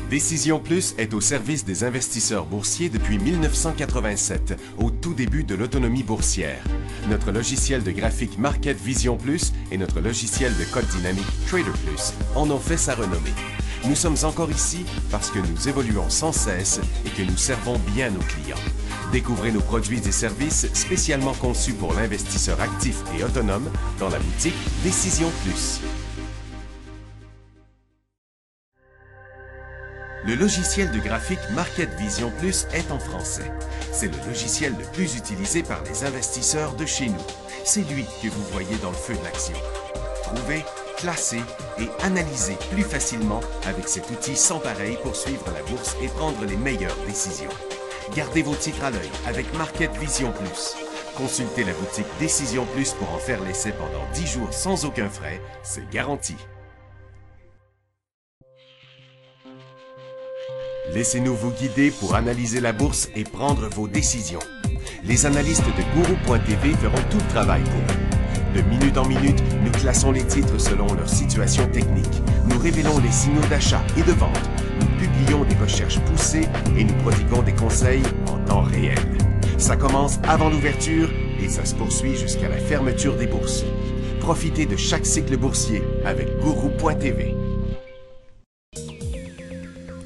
Décision Plus est au service des investisseurs boursiers depuis 1987, au tout début de l'autonomie boursière. Notre logiciel de graphique Market Vision Plus et notre logiciel de code dynamique Trader Plus en ont fait sa renommée. Nous sommes encore ici parce que nous évoluons sans cesse et que nous servons bien nos clients. Découvrez nos produits et services spécialement conçus pour l'investisseur actif et autonome dans la boutique Décision Plus. Le logiciel de graphique Market Vision Plus est en français. C'est le logiciel le plus utilisé par les investisseurs de chez nous. C'est lui que vous voyez dans le feu de l'action. Trouvez, classer et analyser plus facilement avec cet outil sans pareil pour suivre la bourse et prendre les meilleures décisions. Gardez vos titres à l'œil avec Market Vision Plus. Consultez la boutique Décision Plus pour en faire l'essai pendant 10 jours sans aucun frais, c'est garanti. Laissez-nous vous guider pour analyser la bourse et prendre vos décisions. Les analystes de Guru.tv feront tout le travail pour vous. De minute en minute, nous classons les titres selon leur situation technique. Nous révélons les signaux d'achat et de vente. Nous publions des recherches poussées et nous prodiguons des conseils en temps réel. Ça commence avant l'ouverture et ça se poursuit jusqu'à la fermeture des bourses. Profitez de chaque cycle boursier avec Guru.tv.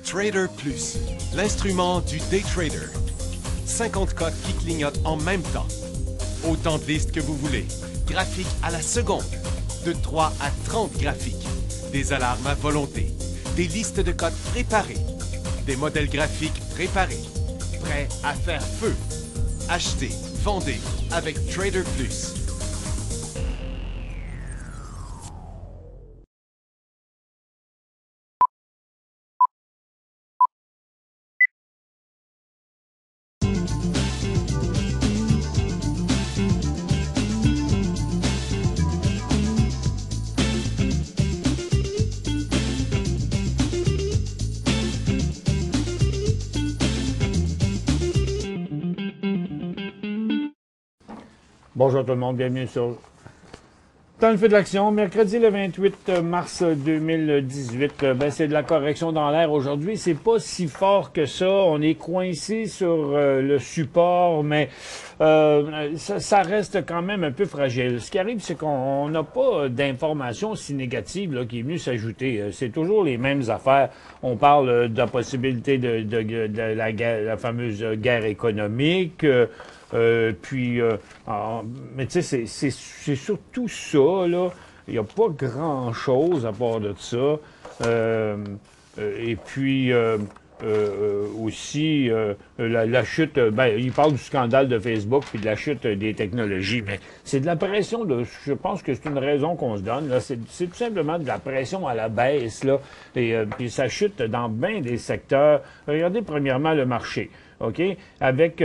Trader Plus, l'instrument du day trader. 50 cotes qui clignotent en même temps. Autant de listes que vous voulez. Graphiques à la seconde. De 3 à 30 graphiques. Des alarmes à volonté. Des listes de cotes préparées. Des modèles graphiques préparés. Prêts à faire feu. Achetez, vendez avec Trader Plus. Bonjour tout le monde, bienvenue sur Dans le feu de l'action. Mercredi le 28 mars 2018, c'est de la correction dans l'air aujourd'hui. C'est pas si fort que ça. On est coincé sur le support, mais ça reste quand même un peu fragile. Ce qui arrive, c'est qu'on n'a pas d'informations si négatives là, qui est venue s'ajouter. C'est toujours les mêmes affaires. On parle de la possibilité de la fameuse guerre économique. Mais tu sais, c'est surtout ça, là. Il n'y a pas grand-chose à part de ça. Aussi, la chute, il parle du scandale de Facebook puis de la chute des technologies, mais c'est de la pression, je pense que c'est une raison qu'on se donne, là. C'est tout simplement de la pression à la baisse, là. Et puis ça chute dans bien des secteurs. Regardez premièrement le marché, OK? Avec...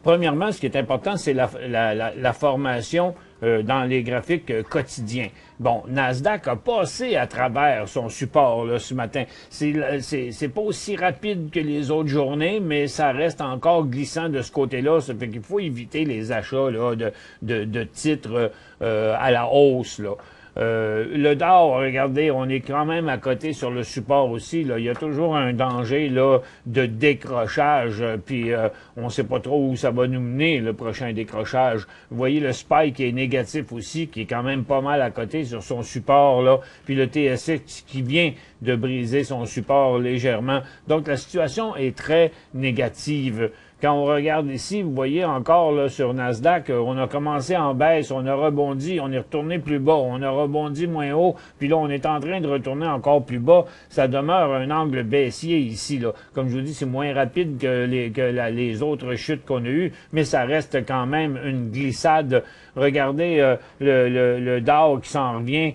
Premièrement, ce qui est important, c'est la formation dans les graphiques quotidiens. Bon, Nasdaq a passé à travers son support là, ce matin. C'est pas aussi rapide que les autres journées, mais ça reste encore glissant de ce côté-là. Ça fait qu'il faut éviter les achats là, de titres à la hausse, là. Le Dow, regardez, on est quand même à côté sur le support aussi. Là. Il y a toujours un danger là, de décrochage, puis on ne sait pas trop où ça va nous mener, le prochain décrochage. Vous voyez le SPY qui est négatif aussi, qui est quand même pas mal à côté sur son support, là. Puis le TSX qui vient de briser son support légèrement. Donc la situation est très négative. Quand on regarde ici, vous voyez encore là, sur Nasdaq, on a commencé en baisse, on a rebondi, on est retourné plus bas, on a rebondi moins haut, puis là, on est en train de retourner encore plus bas. Ça demeure un angle baissier ici, là. Comme je vous dis, c'est moins rapide que les autres chutes qu'on a eues, mais ça reste quand même une glissade. Regardez le Dow qui s'en revient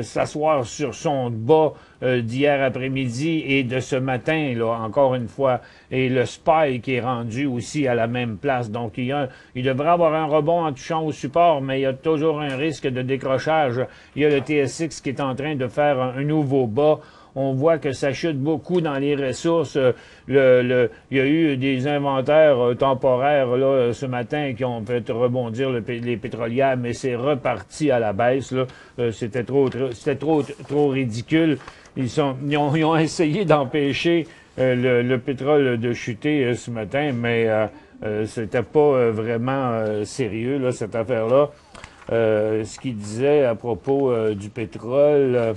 s'asseoir sur son bas d'hier après-midi et de ce matin, là, encore une fois. Et le SPY qui est rendu aussi à la même place. Donc, il devrait avoir un rebond en touchant au support, mais il y a toujours un risque de décrochage. Il y a le TSX qui est en train de faire un nouveau bas. On voit que ça chute beaucoup dans les ressources. Il y a eu des inventaires temporaires là ce matin qui ont fait rebondir les pétrolières, mais c'est reparti à la baisse. Là. C'était trop ridicule. Ils ont essayé d'empêcher le pétrole de chuter ce matin, mais c'était pas vraiment sérieux là, cette affaire-là. Ce qu'il disait à propos du pétrole,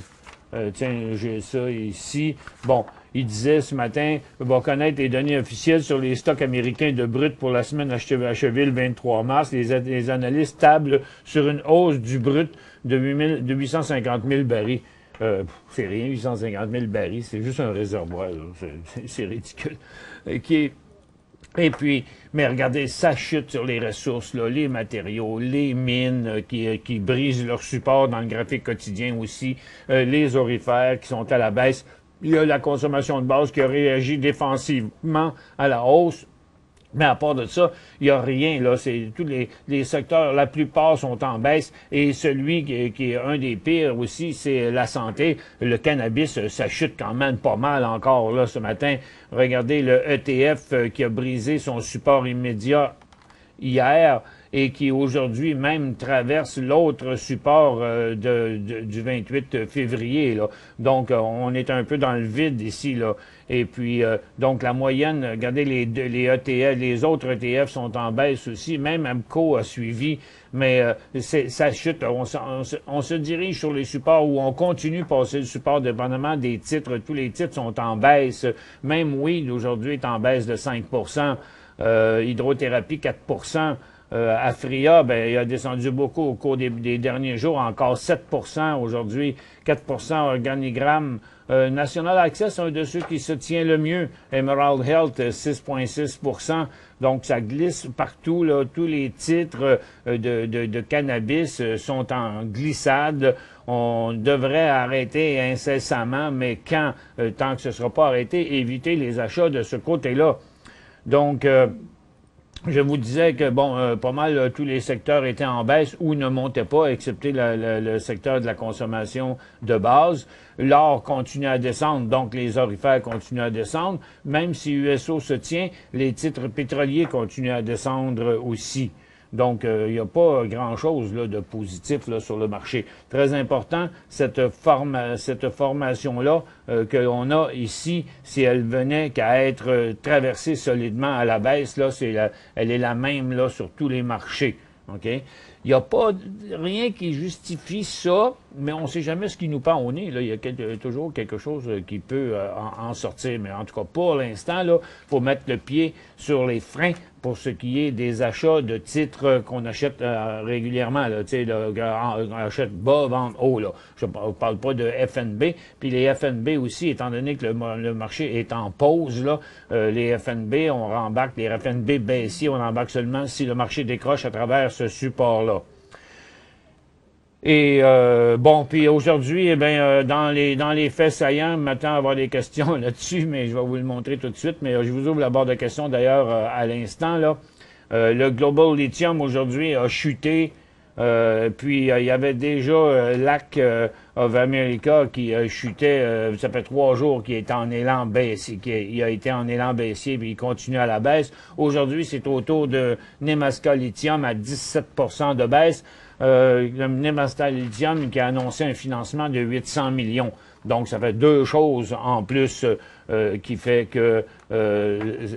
tiens, j'ai ça ici. Bon, il disait ce matin, va connaître les données officielles sur les stocks américains de brut pour la semaine achevée le 23 mars. Les analystes tablent sur une hausse du brut de 850 000 barils. C'est rien, 850 000 barils, c'est juste un réservoir, c'est ridicule. Et puis, mais regardez, ça chute sur les ressources, là, les matériaux, les mines qui brisent leur support dans le graphique quotidien aussi, les aurifères qui sont à la baisse. Il y a la consommation de base qui a réagi défensivement à la hausse. Mais à part de ça, il n'y a rien, là. C'est tous les secteurs, la plupart sont en baisse. Et celui qui est un des pires aussi, c'est la santé. Le cannabis, ça chute quand même pas mal encore, là, ce matin. Regardez le ETF qui a brisé son support immédiat hier et qui aujourd'hui même traverse l'autre support du 28 février. Là. Donc, on est un peu dans le vide ici. Là. Et puis, donc, la moyenne, regardez, les ETF, les autres ETF sont en baisse aussi. Même AMCO a suivi, mais ça chute. On se dirige sur les supports où on continue de passer le support dépendamment des titres. Tous les titres sont en baisse. Même Weed, aujourd'hui, est en baisse de 5 Hydrothérapie, 4 Afria, ben, il a descendu beaucoup au cours des derniers jours, encore 7 aujourd'hui, 4 Organigramme. National Access, un de ceux qui se tient le mieux. Emerald Health, 6,6 Donc, ça glisse partout, là. Tous les titres de cannabis sont en glissade. On devrait arrêter incessamment, mais quand, tant que ce ne sera pas arrêté, éviter les achats de ce côté-là. Donc, je vous disais que, bon, pas mal tous les secteurs étaient en baisse ou ne montaient pas, excepté le secteur de la consommation de base. L'or continue à descendre, donc les orifères continuent à descendre. Même si USO se tient, les titres pétroliers continuent à descendre aussi. Donc, il n'y a pas grand-chose là, de positif là, sur le marché. Très important, cette formation-là que l'on a ici, si elle venait qu'à être traversée solidement à la baisse, là, elle est la même là, sur tous les marchés. OK? Il n'y a pas rien qui justifie ça, mais on ne sait jamais ce qui nous pend au nez. Là. Il y a toujours quelque chose qui peut en sortir. Mais en tout cas, pour l'instant, il faut mettre le pied sur les freins pour ce qui est des achats de titres qu'on achète régulièrement. Là, on achète bas, vendre haut. Là. Je ne parle pas de FNB. Puis les FNB aussi, étant donné que le marché est en pause, là, les FNB, on rembarque, les FNB baissiers, on embarque seulement si le marché décroche à travers ce support-là. Et bon, puis aujourd'hui, eh bien, dans les faits saillants, je m'attends à avoir des questions là-dessus, mais je vais vous le montrer tout de suite. Mais je vous ouvre la barre de questions d'ailleurs à l'instant là. Le Global Lithium aujourd'hui a chuté. Puis il y avait déjà LAC of America qui chutait, ça fait 3 jours qu'il est en élan baissier, il a été en élan baissier puis il continue à la baisse. Aujourd'hui, c'est autour de Nemaska Lithium à 17 de baisse. Le Nemaska Lithium qui a annoncé un financement de 800 millions. Donc, ça fait 2 choses en plus qui fait que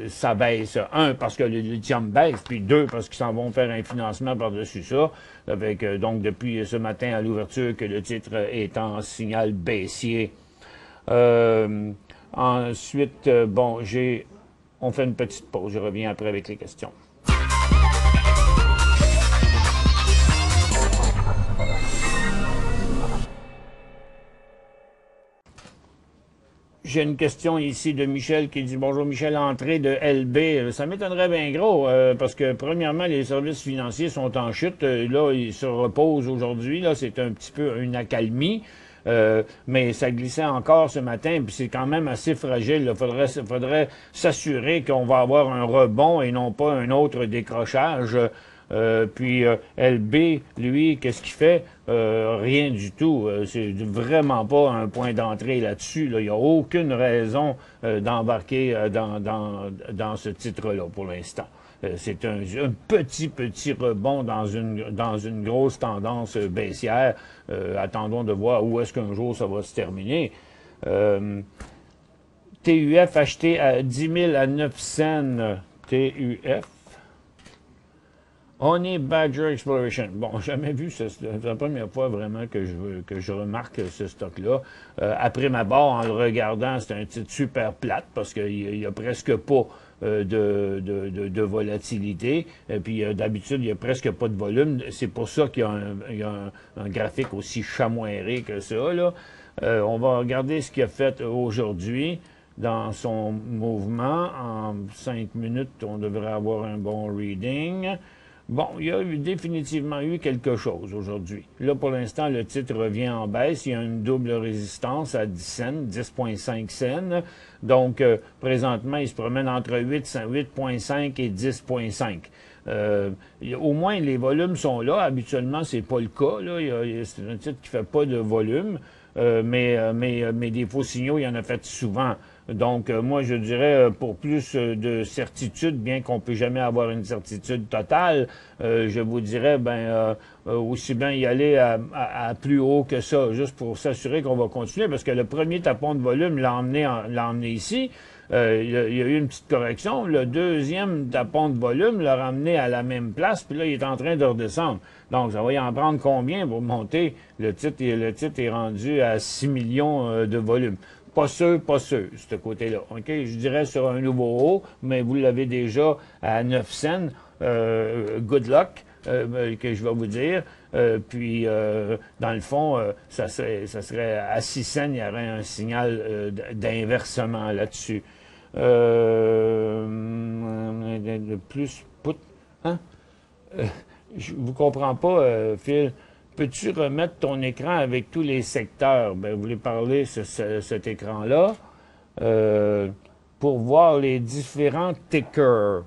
ça baisse. 1, parce que le lithium baisse, puis 2, parce qu'ils s'en vont faire un financement par-dessus ça. Avec, donc, depuis ce matin à l'ouverture, que le titre est en signal baissier. Ensuite, bon, on fait une petite pause. Je reviens après avec les questions. J'ai une question ici de Michel qui dit « Bonjour Michel, entrée de LB. » Ça m'étonnerait bien gros parce que premièrement, les services financiers sont en chute. Là, ils se reposent aujourd'hui. Là, c'est un petit peu une accalmie. Mais ça glissait encore ce matin, puis c'est quand même assez fragile. Il faudrait s'assurer qu'on va avoir un rebond et non pas un autre décrochage. Puis LB, lui, qu'est-ce qu'il fait? Rien du tout. C'est vraiment pas un point d'entrée là-dessus. Là. Il n'y a aucune raison d'embarquer dans ce titre-là pour l'instant. C'est un petit rebond dans une grosse tendance baissière. Attendons de voir où est-ce qu'un jour ça va se terminer. TUF acheté à 10 000 à 9 cents. TUF. Honey Badger Exploration. Bon, jamais vu c'est la première fois vraiment que je remarque ce stock-là. Après ma barre, en le regardant, c'est un titre super plate parce qu'il n'y a presque pas de volatilité. Et puis d'habitude, il n'y a presque pas de volume. C'est pour ça qu'il y a un graphique aussi chamoiré que ça, là. On va regarder ce qu'il a fait aujourd'hui dans son mouvement. En 5 minutes, on devrait avoir un bon reading. Bon, il y a définitivement eu quelque chose aujourd'hui. Là, pour l'instant, le titre revient en baisse. Il y a une double résistance à 10 cents, 10,5 cents. Donc, présentement, il se promène entre 8,5 et 10,5. Au moins, les volumes sont là. Habituellement, c'est pas le cas. C'est un titre qui fait pas de volume. Mais des faux signaux, il y en a fait souvent. Donc, moi, je dirais, pour plus de certitude, bien qu'on ne peut jamais avoir une certitude totale, je vous dirais, aussi bien y aller à plus haut que ça, juste pour s'assurer qu'on va continuer, parce que le premier tapon de volume l'a emmené ici. Il y a eu une petite correction. Le deuxième tapon de volume l'a ramené à la même place, puis là, il est en train de redescendre. Donc, ça va y en prendre combien pour monter? Le titre est rendu à 6 millions de volume. Pas sûr, ce côté-là. OK? Je dirais sur un nouveau haut, mais vous l'avez déjà à 9 cents. Good luck, que je vais vous dire. Puis, dans le fond, ça serait à 6 cents, il y aurait un signal d'inversement là-dessus. Plus put, hein? Je vous comprends pas, Phil. Peux-tu remettre ton écran avec tous les secteurs? Ben, vous voulez parler sur cet écran-là pour voir les différents tickers.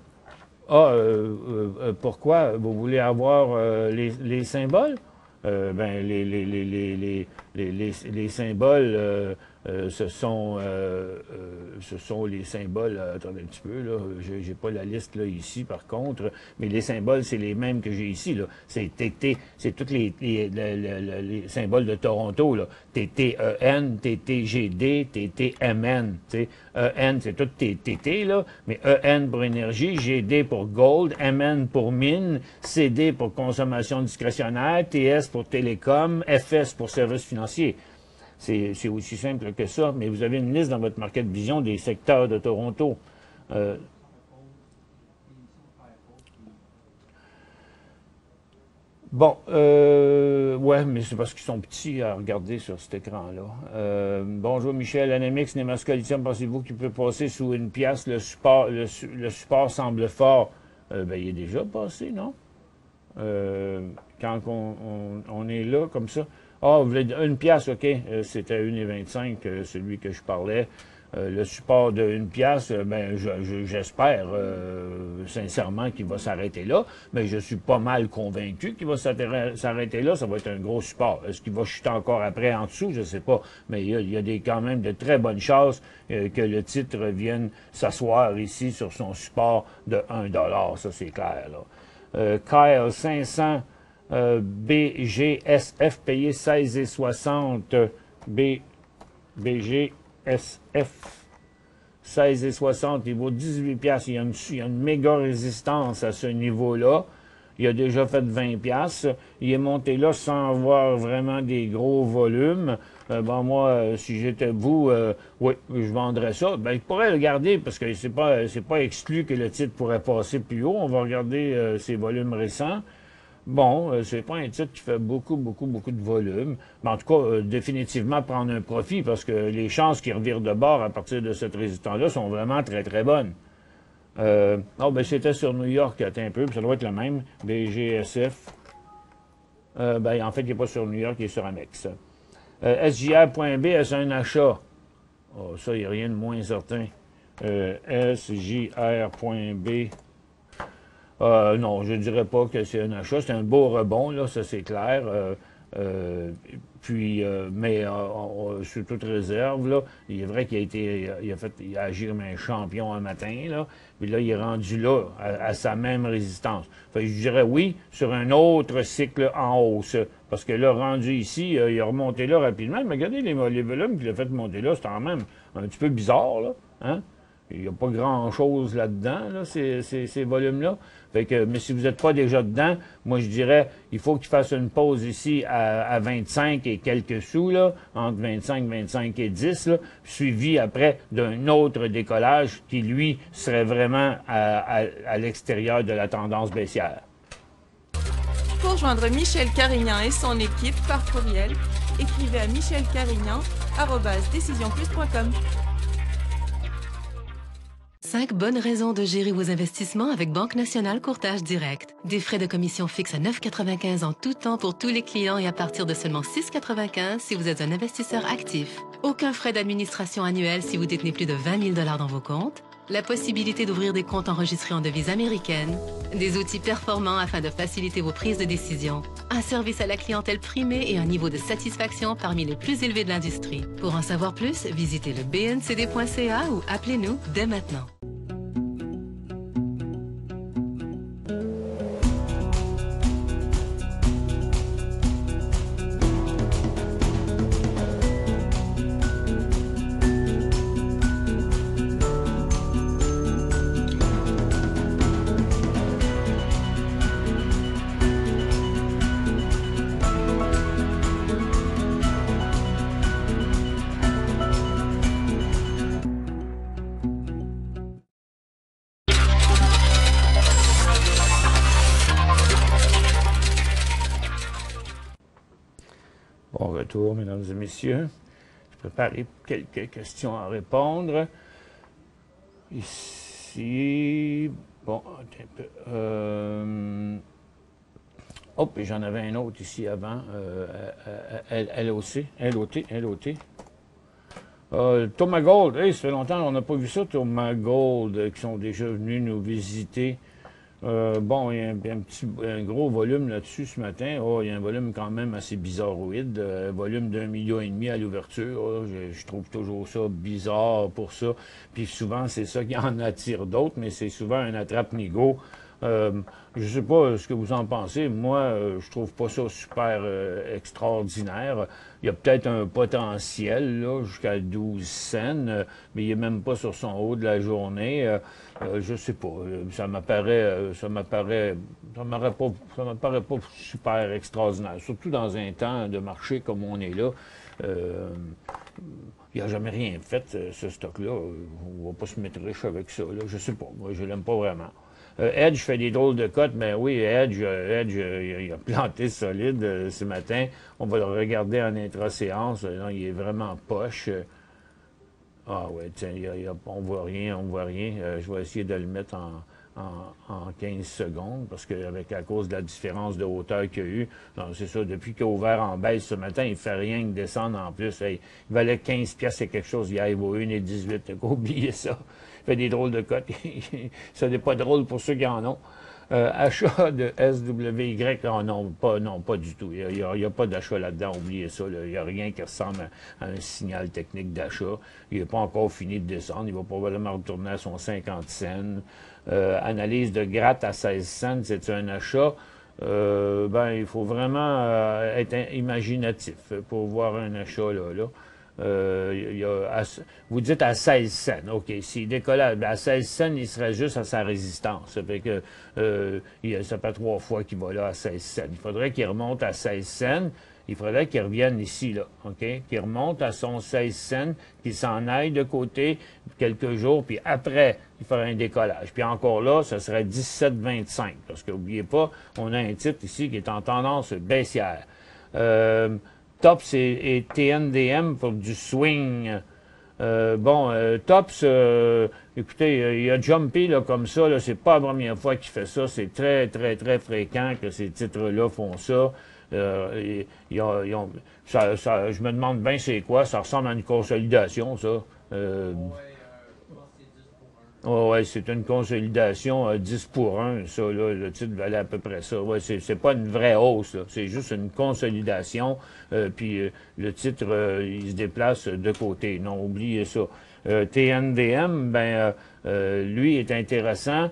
Pourquoi? Vous voulez avoir les symboles? Les symboles, ce sont les symboles. Attendez un petit peu, là. J'ai pas la liste là ici, par contre, mais les symboles, c'est les mêmes que j'ai ici, là. C'est TT, c'est tous les symboles de Toronto, là. TTEN, TTGD, TTMN. EN, c'est tout TT, là, mais EN pour énergie, GD pour gold, MN pour mine, CD pour consommation discrétionnaire, TS pour télécom, FS pour services financiers. C'est aussi simple que ça, mais vous avez une liste dans votre market vision des secteurs de Toronto. Ouais, mais c'est parce qu'ils sont petits à regarder sur cet écran-là. Bonjour Michel, Anamix, Nemasco Lithium, pensez-vous qu'il peut passer sous une pièce? Le support semble fort. Il est déjà passé, non? Quand on est là, comme ça. Ah, vous voulez une pièce, OK. C'était 1,25, celui que je parlais. Le support de une pièce, j'espère sincèrement qu'il va s'arrêter là, mais je suis pas mal convaincu qu'il va s'arrêter là. Ça va être un gros support. Est-ce qu'il va chuter encore après en dessous? Je sais pas. Mais il y a quand même de très bonnes chances que le titre vienne s'asseoir ici sur son support de 1 $. Ça, c'est clair, là. Kyle 500 BGSF payé 16,60 BGSF 16,60, il vaut 18 piastres. Il y a une méga résistance à ce niveau-là. Il a déjà fait 20 piastres. Il est monté là sans avoir vraiment des gros volumes. Moi, si j'étais vous, oui, je vendrais ça. Je pourrais le garder parce que c'est pas exclu que le titre pourrait passer plus haut. On va regarder ses volumes récents. Bon, c'est pas un titre qui fait beaucoup de volume. Mais en tout cas, définitivement prendre un profit parce que les chances qu'il revire de bord à partir de cette résistance-là sont vraiment très bonnes. C'était sur New York, attends un peu, puis ça doit être le même. BGSF. En fait, il n'est pas sur New York, il est sur Amex. SJR.B, est-ce un achat? Oh, ça, il n'y a rien de moins certain. SJR.B. Non, je ne dirais pas que c'est un achat. C'est un beau rebond, là, ça c'est clair. Mais sur toute réserve, là, il est vrai qu'il a été, il a agi comme un champion un matin, là, puis là, il est rendu là, à sa même résistance. Fait que je dirais oui, sur un autre cycle en hausse. Parce que là, rendu ici, il a remonté là rapidement. Mais regardez les volumes qu'il a fait monter là, c'est quand même un petit peu bizarre, là. Hein? Il n'y a pas grand-chose là-dedans, là, ces volumes-là. Fait que, mais si vous n'êtes pas déjà dedans, moi je dirais il faut qu'il fasse une pause ici à 25 et quelques sous, là, entre 25 et 10, là, suivi après d'un autre décollage qui, lui, serait vraiment à l'extérieur de la tendance baissière. Pour joindre Michel Carignan et son équipe par courriel, écrivez à michelcarignan@decisionplus.com. 5 bonnes raisons de gérer vos investissements avec Banque Nationale Courtage Direct. Des frais de commission fixes à 9,95 en tout temps pour tous les clients et à partir de seulement 6,95 si vous êtes un investisseur actif. Aucun frais d'administration annuel si vous détenez plus de 20 000 $ dans vos comptes. La possibilité d'ouvrir des comptes enregistrés en devise américaine. Des outils performants afin de faciliter vos prises de décision. Un service à la clientèle primé et un niveau de satisfaction parmi les plus élevés de l'industrie. Pour en savoir plus, visitez le bncd.ca ou appelez-nous dès maintenant. Bon retour, mesdames et messieurs. Je prépare quelques questions à répondre. Ici, bon, un peu. Hop, et j'en avais un autre ici avant. LOT. Thomas Gold, hey, ça fait longtemps qu'on n'a pas vu ça, Thomas Gold, qui sont déjà venus nous visiter. Bon, il y a un gros volume là-dessus ce matin. Oh, il y a un volume quand même assez bizarroïde. Volume d'1,5 million à l'ouverture. Oh, je trouve toujours ça bizarre pour ça. Puis souvent, c'est ça qui en attire d'autres, mais c'est souvent un attrape-nigo. Je sais pas ce que vous en pensez. Moi, je trouve pas ça super extraordinaire. Il y a peut-être un potentiel là jusqu'à 12 cents, mais il est même pas sur son haut de la journée. Je sais pas. Ça m'apparaît pas super extraordinaire. Surtout dans un temps de marché comme on est là. Il n'a jamais rien fait, ce stock-là. On va pas se mettre riche avec ça. Là. Je sais pas. Moi, je l'aime pas vraiment. Edge fait des drôles de cotes, mais oui, Edge il a planté solide ce matin. On va le regarder en intra-séance. Il est vraiment poche. Ah ouais, tiens, on voit rien. Je vais essayer de le mettre en 15 secondes, parce à cause de la différence de hauteur qu'il y a eu, c'est ça, depuis qu'il a ouvert en baisse ce matin, il ne fait rien que descendre en plus. Hey, il valait 15 piastres et quelque chose hier, il vaut 1,18. T'as pas oublié ça. Il fait des drôles de cotes. Ça n'est pas drôle pour ceux qui en ont. Achat de SWY, non, pas du tout. Il n'y a pas d'achat là-dedans, oubliez ça. Là. Il n'y a rien qui ressemble à un signal technique d'achat. Il n'est pas encore fini de descendre. Il va probablement retourner à son 50 cents. Analyse de gratte à 16 cents, c'est un achat. Il faut vraiment être imaginatif pour voir un achat là. Vous dites à 16 cents. OK, s'il décolle à 16 cents, il serait juste à sa résistance. Ça fait que ça fait 3 fois qu'il va là à 16 cents. Il faudrait qu'il remonte à 16 cents. Il faudrait qu'il revienne ici, là, OK? Qu'il remonte à son 16 cents, qu'il s'en aille de côté quelques jours, puis après, il ferait un décollage. Puis encore là, ça serait 17,25. Parce que, n'oubliez pas, on a un titre ici qui est en tendance baissière. Tops et TNDM pour du swing. Tops, écoutez, il a jumpé là, comme ça, là, c'est pas la première fois qu'il fait ça, c'est très, très, très fréquent que ces titres-là font ça. Je me demande bien c'est quoi, ça ressemble à une consolidation, ça. Oh, ouais, c'est une consolidation à 10 pour 1, ça, là. Le titre valait à peu près ça. Ouais, c'est pas une vraie hausse, là. C'est juste une consolidation. Puis le titre, il se déplace de côté. Non, oubliez ça. TNDM, lui est intéressant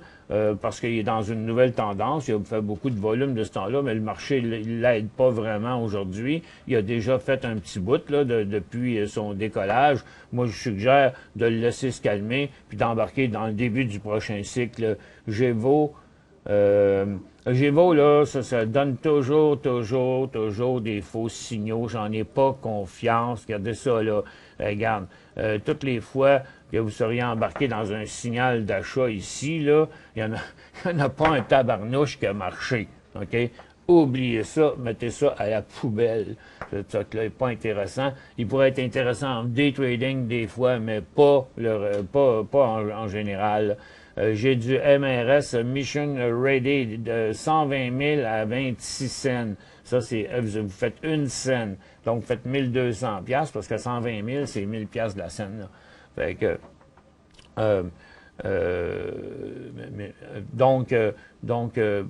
parce qu'il est dans une nouvelle tendance. Il a fait beaucoup de volume de ce temps-là, mais le marché, il l'aide pas vraiment aujourd'hui. Il a déjà fait un petit bout là, depuis son décollage. Moi, je suggère de le laisser se calmer puis d'embarquer dans le début du prochain cycle. Gévo, là, ça donne toujours des faux signaux. J'en ai pas confiance. Regardez ça, là. Regarde, toutes les fois que vous seriez embarqué dans un signal d'achat ici, là, il y en a pas un tabarnouche qui a marché. OK? Oubliez ça, mettez ça à la poubelle. Ça n'est pas intéressant. Il pourrait être intéressant en day trading des fois, mais pas en général. J'ai du MRS Mission Ready de 120 000 à 26 cents. Ça, vous faites 1 cent. Donc, vous faites 1200 piastres parce que 120 000, c'est 1000 piastres de la scène. Là. Fait que, donc,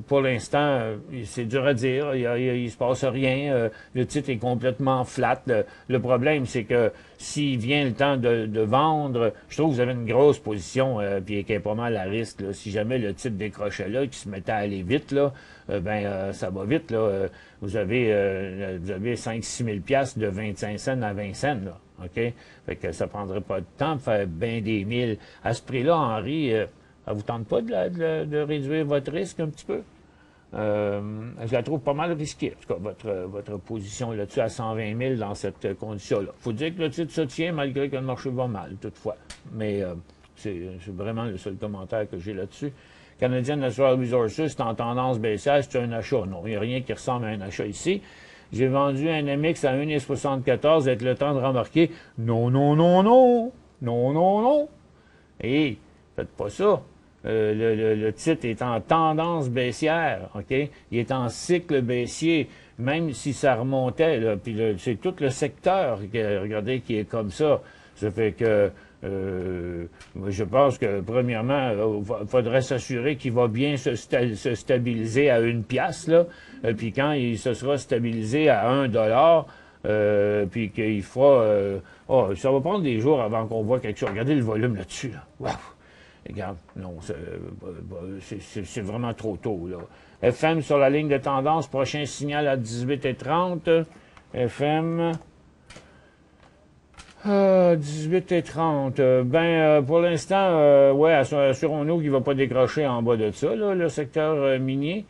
pour l'instant, c'est dur à dire. Il se passe rien. Le titre est complètement flat. Le problème, c'est que s'il vient le temps de vendre, je trouve que vous avez une grosse position, puis qui est pas mal à risque. Là. Si jamais le titre décrochait là, qui se mettait à aller vite, là, ça va vite. Là. Vous avez 5-6 000 piastres de 25 cents à 20 cents. Là. OK? Fait que ça prendrait pas de temps de faire bien des milles. À ce prix-là, Henri, ça vous tente pas de réduire votre risque un petit peu? Je la trouve pas mal risquée. En tout cas, votre position là-dessus à 120 000 dans cette condition-là. Faut dire que le titre se tient malgré que le marché va mal, toutefois. Mais c'est vraiment le seul commentaire que j'ai là-dessus. Canadian Natural Resources, c'est en tendance baissière, c'est un achat. Non, il n'y a rien qui ressemble à un achat ici. J'ai vendu un MX à 1,74 avec le temps de remarquer « Non, non, non, non! Non, non, non! » Et faites pas ça. Le titre est en tendance baissière, OK? Il est en cycle baissier, même si ça remontait, là. Puis c'est tout le secteur, regardez, qui est comme ça. Ça fait que je pense que, premièrement, il faudrait s'assurer qu'il va bien se stabiliser à 1 piastre, là. Puis quand il se sera stabilisé à 1 dollar, puis qu'il fera... ça va prendre des jours avant qu'on voit quelque chose. Regardez le volume là-dessus, là. Wow! Regarde, non, c'est vraiment trop tôt, là. FM sur la ligne de tendance, prochain signal à 18h30. FM... 18h30. Pour l'instant, ouais, assurons-nous qu'il ne va pas décrocher en bas de ça, là, le secteur minier.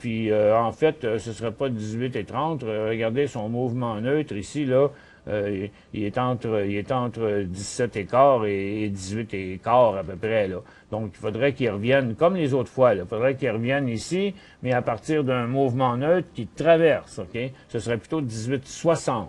Puis, en fait, ce ne serait pas 18h30. Regardez son mouvement neutre ici, là. Il est entre 17h15 et 18h15 à peu près, là. Donc, il faudrait qu'il revienne, comme les autres fois, là. Il faudrait qu'il revienne ici, mais à partir d'un mouvement neutre qui traverse, OK? Ce serait plutôt 18h60.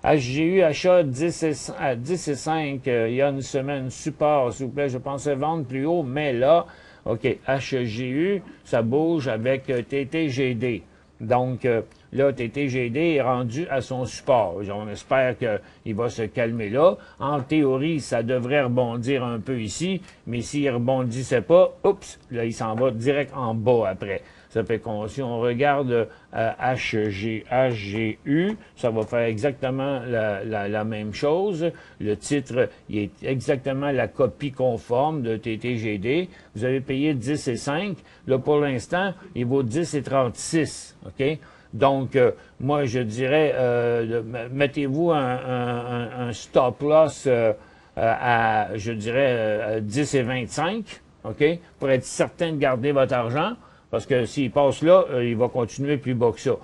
HGU, achat 10,5 il y a une semaine, support, s'il vous plaît, je pensais vendre plus haut, mais là, OK, HGU, ça bouge avec TTGD. Donc, là, TTGD est rendu à son support. On espère qu'il va se calmer là. En théorie, ça devrait rebondir un peu ici, mais s'il ne rebondissait pas, oups, là, il s'en va direct en bas après. Ça fait qu'on, si on regarde HGU, ça va faire exactement la même chose. Le titre, il est exactement la copie conforme de TTGD. Vous avez payé 10,5. Là, pour l'instant, il vaut 10,36. OK? Donc, moi, je dirais, mettez-vous un stop loss à, je dirais, 10,25. OK? Pour être certain de garder votre argent. Parce que s'il passe là, il va continuer plus bas que ça.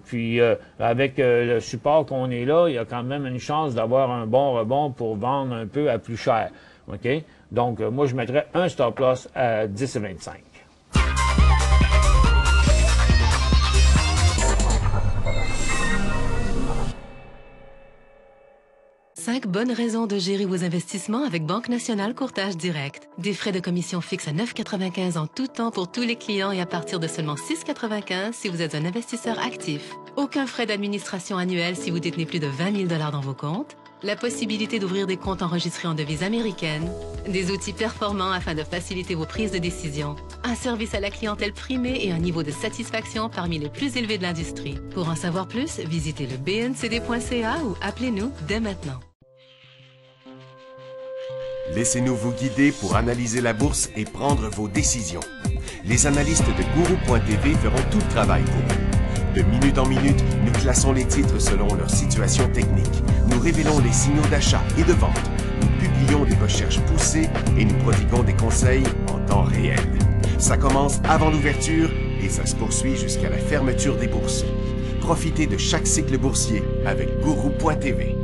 Puis avec le support qu'on est là, il y a quand même une chance d'avoir un bon rebond pour vendre un peu à plus cher. OK? Donc, moi, je mettrais un stop loss à 10,25. 5 bonnes raisons de gérer vos investissements avec Banque Nationale Courtage Direct. Des frais de commission fixes à 9,95 en tout temps pour tous les clients et à partir de seulement 6,95 si vous êtes un investisseur actif. Aucun frais d'administration annuel si vous détenez plus de 20 000 $ dans vos comptes. la possibilité d'ouvrir des comptes enregistrés en devise américaine, des outils performants afin de faciliter vos prises de décision, un service à la clientèle primé et un niveau de satisfaction parmi les plus élevés de l'industrie. Pour en savoir plus, visitez le bncd.ca ou appelez-nous dès maintenant. Laissez-nous vous guider pour analyser la bourse et prendre vos décisions. Les analystes de Guru.tv feront tout le travail pour vous. De minute en minute, nous classons les titres selon leur situation technique. Nous révélons les signaux d'achat et de vente. Nous publions des recherches poussées et nous prodiguons des conseils en temps réel. Ça commence avant l'ouverture et ça se poursuit jusqu'à la fermeture des bourses. Profitez de chaque cycle boursier avec Guru.tv.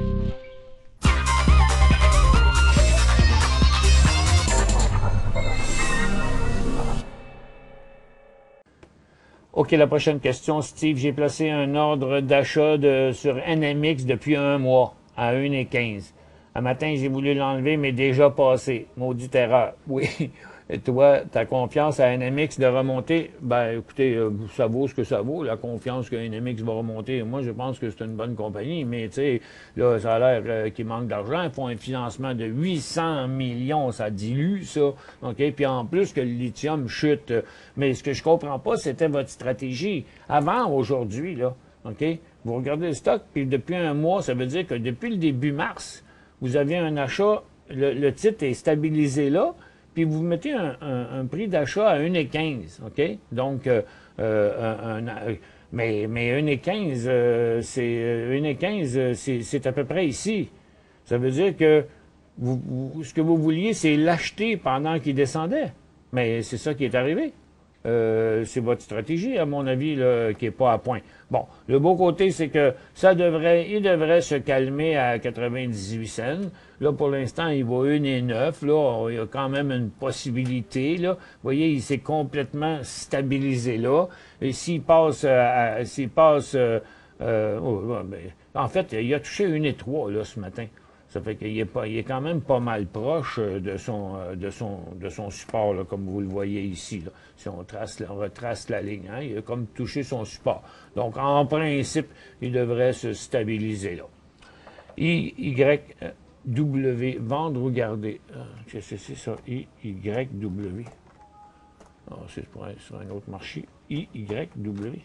OK, la prochaine question, Steve. J'ai placé un ordre d'achat sur NMX depuis un mois à 1,15. Un matin, j'ai voulu l'enlever, mais déjà passé. Maudite erreur. Oui. Et toi, ta confiance à NMX de remonter, ben écoutez, ça vaut ce que ça vaut, la confiance que NMX va remonter. Moi, je pense que c'est une bonne compagnie, mais tu sais, là, ça a l'air qu'il manque d'argent. Ils font un financement de 800 millions, ça dilue, ça. OK? Puis en plus que le lithium chute. Mais ce que je comprends pas, c'était votre stratégie. Avant, aujourd'hui, là, OK? Vous regardez le stock, puis depuis un mois, ça veut dire que depuis le début mars, vous avez un achat, le titre est stabilisé là, puis vous mettez un prix d'achat à 1,15, OK? Donc, mais 1,15, c'est à peu près ici. Ça veut dire que ce que vous vouliez, c'est l'acheter pendant qu'il descendait. Mais c'est ça qui est arrivé. C'est votre stratégie, à mon avis, là, qui n'est pas à point. Bon, le beau côté, c'est que il devrait se calmer à 98 cents. Là, pour l'instant, il vaut 1,9. Là, il y a quand même une possibilité. Là. Vous voyez, il s'est complètement stabilisé là. Et s'il passe, en fait, il a touché 1,3 là ce matin. Ça fait qu'il est quand même pas mal proche de son support, là, comme vous le voyez ici. Là. Si on retrace la ligne, hein, il a comme touché son support. Donc, en principe, il devrait se stabiliser là. IYW, vendre ou garder. Qu'est-ce que c'est ça? IYW. Oh, c'est sur un autre marché. IYW.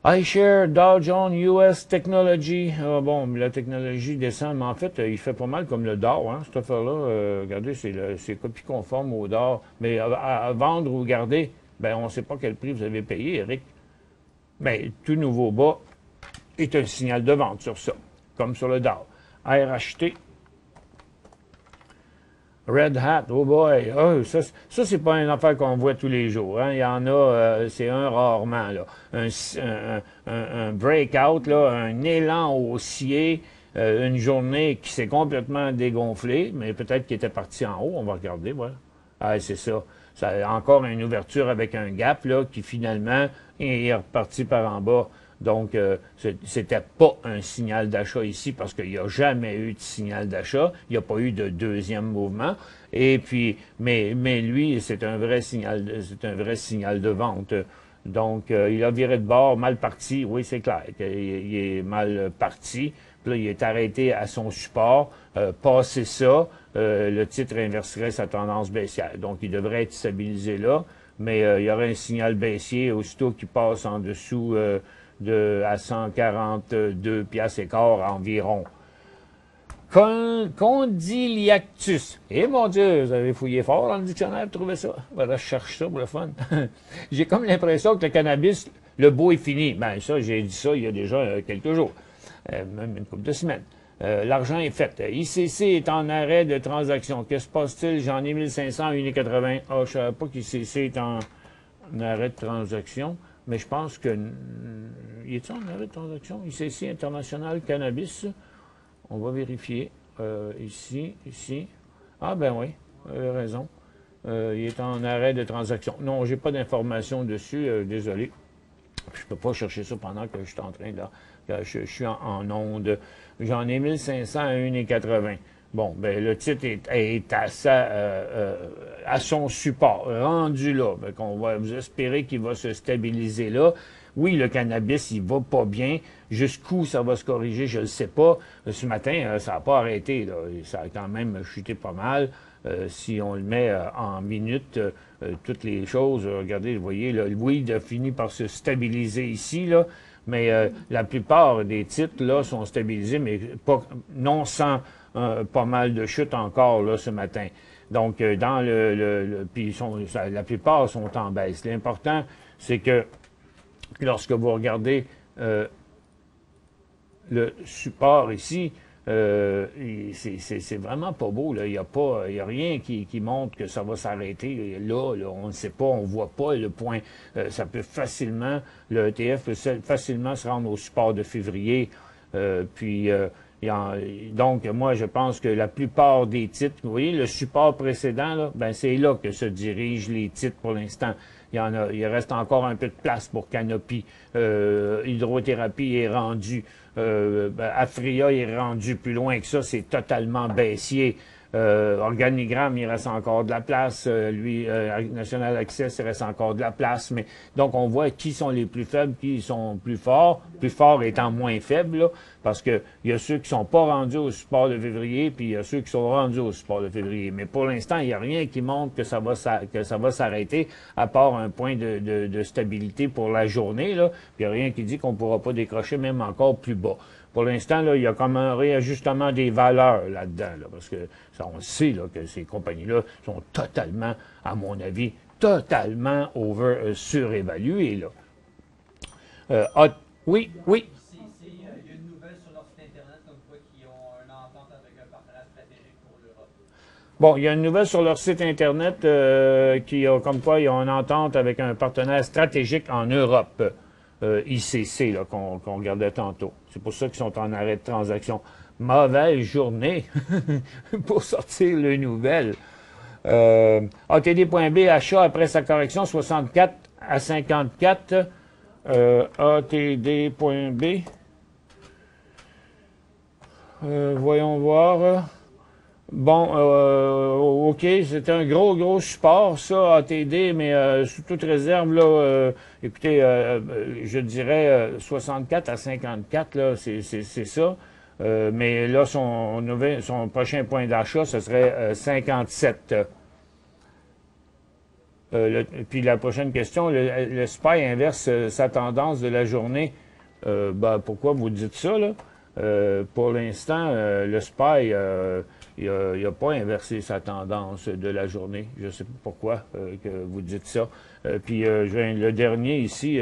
iShare, Dow Jones, US Technology. Ah, bon, la technologie descend, mais en fait, il fait pas mal comme le Dow, hein, cette affaire-là. Regardez, c'est copie conforme au Dow. Mais à vendre ou garder, ben, on ne sait pas quel prix vous avez payé, Eric. Mais tout nouveau bas est un signal de vente sur ça, comme sur le Dow. RHT. Red Hat, oh boy, oh, ça c'est pas une affaire qu'on voit tous les jours. Hein. Il y en a, c'est un rarement, là. Un breakout, là, un élan haussier, une journée qui s'est complètement dégonflée, mais peut-être qu'il était parti en haut, on va regarder, voilà. Ah, c'est ça. Ça a encore une ouverture avec un gap, là, qui finalement est reparti par en bas. Donc, c'était pas un signal d'achat ici parce qu'il n'y a jamais eu de signal d'achat. Il n'y a pas eu de deuxième mouvement. Et puis, mais lui, c'est un vrai signal de vente. Donc, il a viré de bord, mal parti. Oui, c'est clair. Il est mal parti. Puis là, il est arrêté à son support. Passé ça, le titre inverserait sa tendance baissière. Donc, il devrait être stabilisé là. Mais il y aurait un signal baissier aussitôt qu'il passe en dessous à 142 piastres et quart environ. Condyliactus. Eh mon Dieu, vous avez fouillé fort dans le dictionnaire pour trouver ça. Voilà, je cherche ça pour le fun. J'ai comme l'impression que le cannabis, le beau est fini. Ben ça, j'ai dit ça il y a déjà quelques jours, même une couple de semaines. L'argent est fait. ICC est en arrêt de transaction. Que se passe-t-il? J'en ai 1500 à 1,80. Ah, je ne savais pas qu'ICC est en arrêt de transaction. Mais je pense que... Il est en arrêt de transaction? ICC International Cannabis. On va vérifier. Ici. Ah ben oui, vous avez raison. Il est en arrêt de transaction. Non, j'ai pas d'informations dessus. Désolé. Je peux pas chercher ça pendant que je suis en train de... Je suis en onde. J'en ai 1500 à 1,80. Bon, ben le titre est à son support, rendu là. On va vous espérer qu'il va se stabiliser là. oui, le cannabis, il va pas bien. Jusqu'où ça va se corriger, je le sais pas. Ce matin, ça n'a pas arrêté, là. Ça a quand même chuté pas mal. Si on le met en minutes, toutes les choses, regardez, vous voyez, le weed a fini par se stabiliser ici, là. Mais la plupart des titres, là, sont stabilisés, mais pas, non sans pas mal de chutes encore, là, ce matin. Donc, dans puis la plupart sont en baisse. L'important, c'est que lorsque vous regardez le support ici, c'est vraiment pas beau, là. Il y a rien qui montre que ça va s'arrêter. Là, on ne sait pas, on voit pas le point. Ça peut facilement, le ETF peut facilement se rendre au support de février. Donc, moi, je pense que la plupart des titres, vous voyez, le support précédent, là, ben, c'est là que se dirigent les titres pour l'instant. Il reste encore un peu de place pour Canopy. Hydrothérapie est rendu. Afria est rendu plus loin que ça. C'est totalement baissier. Organigramme, il reste encore de la place. National Access, il reste encore de la place. Mais donc, on voit qui sont les plus faibles, qui sont plus forts. Plus forts étant moins faibles, là, parce que il y a ceux qui sont pas rendus au support de février, puis il y a ceux qui sont rendus au support de février. Mais pour l'instant, il n'y a rien qui montre que ça va s'arrêter, à part un point de stabilité pour la journée, là. Puis il n'y a rien qui dit qu'on ne pourra pas décrocher même encore plus bas. Pour l'instant, là, il y a comme un réajustement des valeurs là-dedans, là, parce que ça, on sait là, que ces compagnies-là sont totalement, à mon avis, totalement surévaluées. Là. Oui. Il y a une nouvelle sur leur site Internet comme quoi qu'ils ont une entente avec un partenaire stratégique pour l'Europe. Bon, il y a une nouvelle sur leur site Internet qui a comme quoi ils ont une entente avec un partenaire stratégique en Europe. ICC, là, qu'on regardait tantôt. C'est pour ça qu'ils sont en arrêt de transaction. Mauvaise journée pour sortir les nouvelles. ATD.B, achat après sa correction, 64 à 54. ATD.B. Voyons voir. Bon, OK, c'est un gros support, ça, ATD, mais sous toute réserve, là, écoutez, je dirais 64 à 54, là, c'est ça. Mais là, son prochain point d'achat, ce serait 57. Puis la prochaine question, le SPY inverse sa tendance de la journée. Pourquoi vous dites ça, là? Pour l'instant, le SPY, il n'a pas inversé sa tendance de la journée. Je ne sais pas pourquoi que vous dites ça. Puis le dernier ici,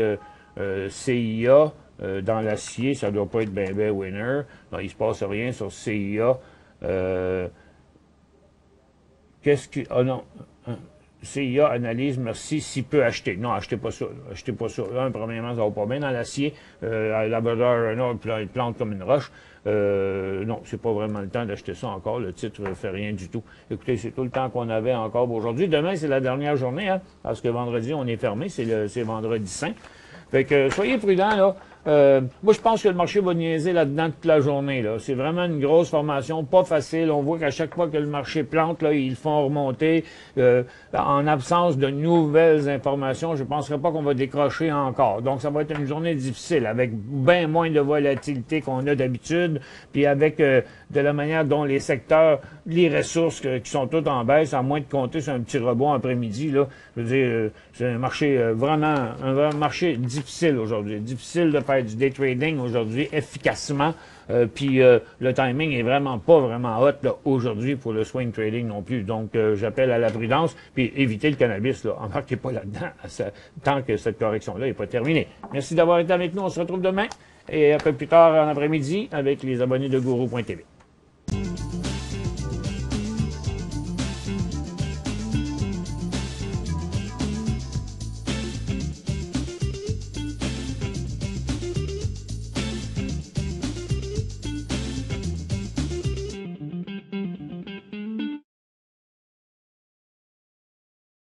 CIA, dans l'acier, ça ne doit pas être ben winner. Non, il ne se passe rien sur CIA. Qu'est-ce qui... Ah non... CIA analyse, merci, s'il peut acheter. Non, achetez pas ça. Achetez pas ça. Premièrement, ça va pas bien dans l'acier. Labrador Renault, il plante comme une roche. Non, c'est pas vraiment le temps d'acheter ça encore. Le titre ne fait rien du tout. Écoutez, c'est tout le temps qu'on avait encore pour aujourd'hui. Demain, c'est la dernière journée, hein, parce que vendredi, on est fermé. C'est vendredi saint. Fait que soyez prudents, là. Moi, je pense que le marché va niaiser là-dedans toute la journée, là. C'est vraiment une grosse formation, pas facile. On voit qu'à chaque fois que le marché plante, là, ils le font remonter. En absence de nouvelles informations, je ne penserais pas qu'on va décrocher encore. Donc, ça va être une journée difficile, avec bien moins de volatilité qu'on a d'habitude, puis avec de la manière dont les secteurs, les ressources qui sont toutes en baisse, à moins de compter sur un petit rebond après-midi, là. Je veux dire, c'est un marché un marché difficile aujourd'hui. Difficile de faire du day trading aujourd'hui efficacement. Puis le timing est vraiment pas vraiment hot là, aujourd'hui pour le swing trading non plus. Donc, j'appelle à la prudence, puis évitez le cannabis. Là. Embarquez pas là-dedans tant que cette correction-là n'est pas terminée. Merci d'avoir été avec nous. On se retrouve demain et un peu plus tard en après-midi avec les abonnés de Guru.tv.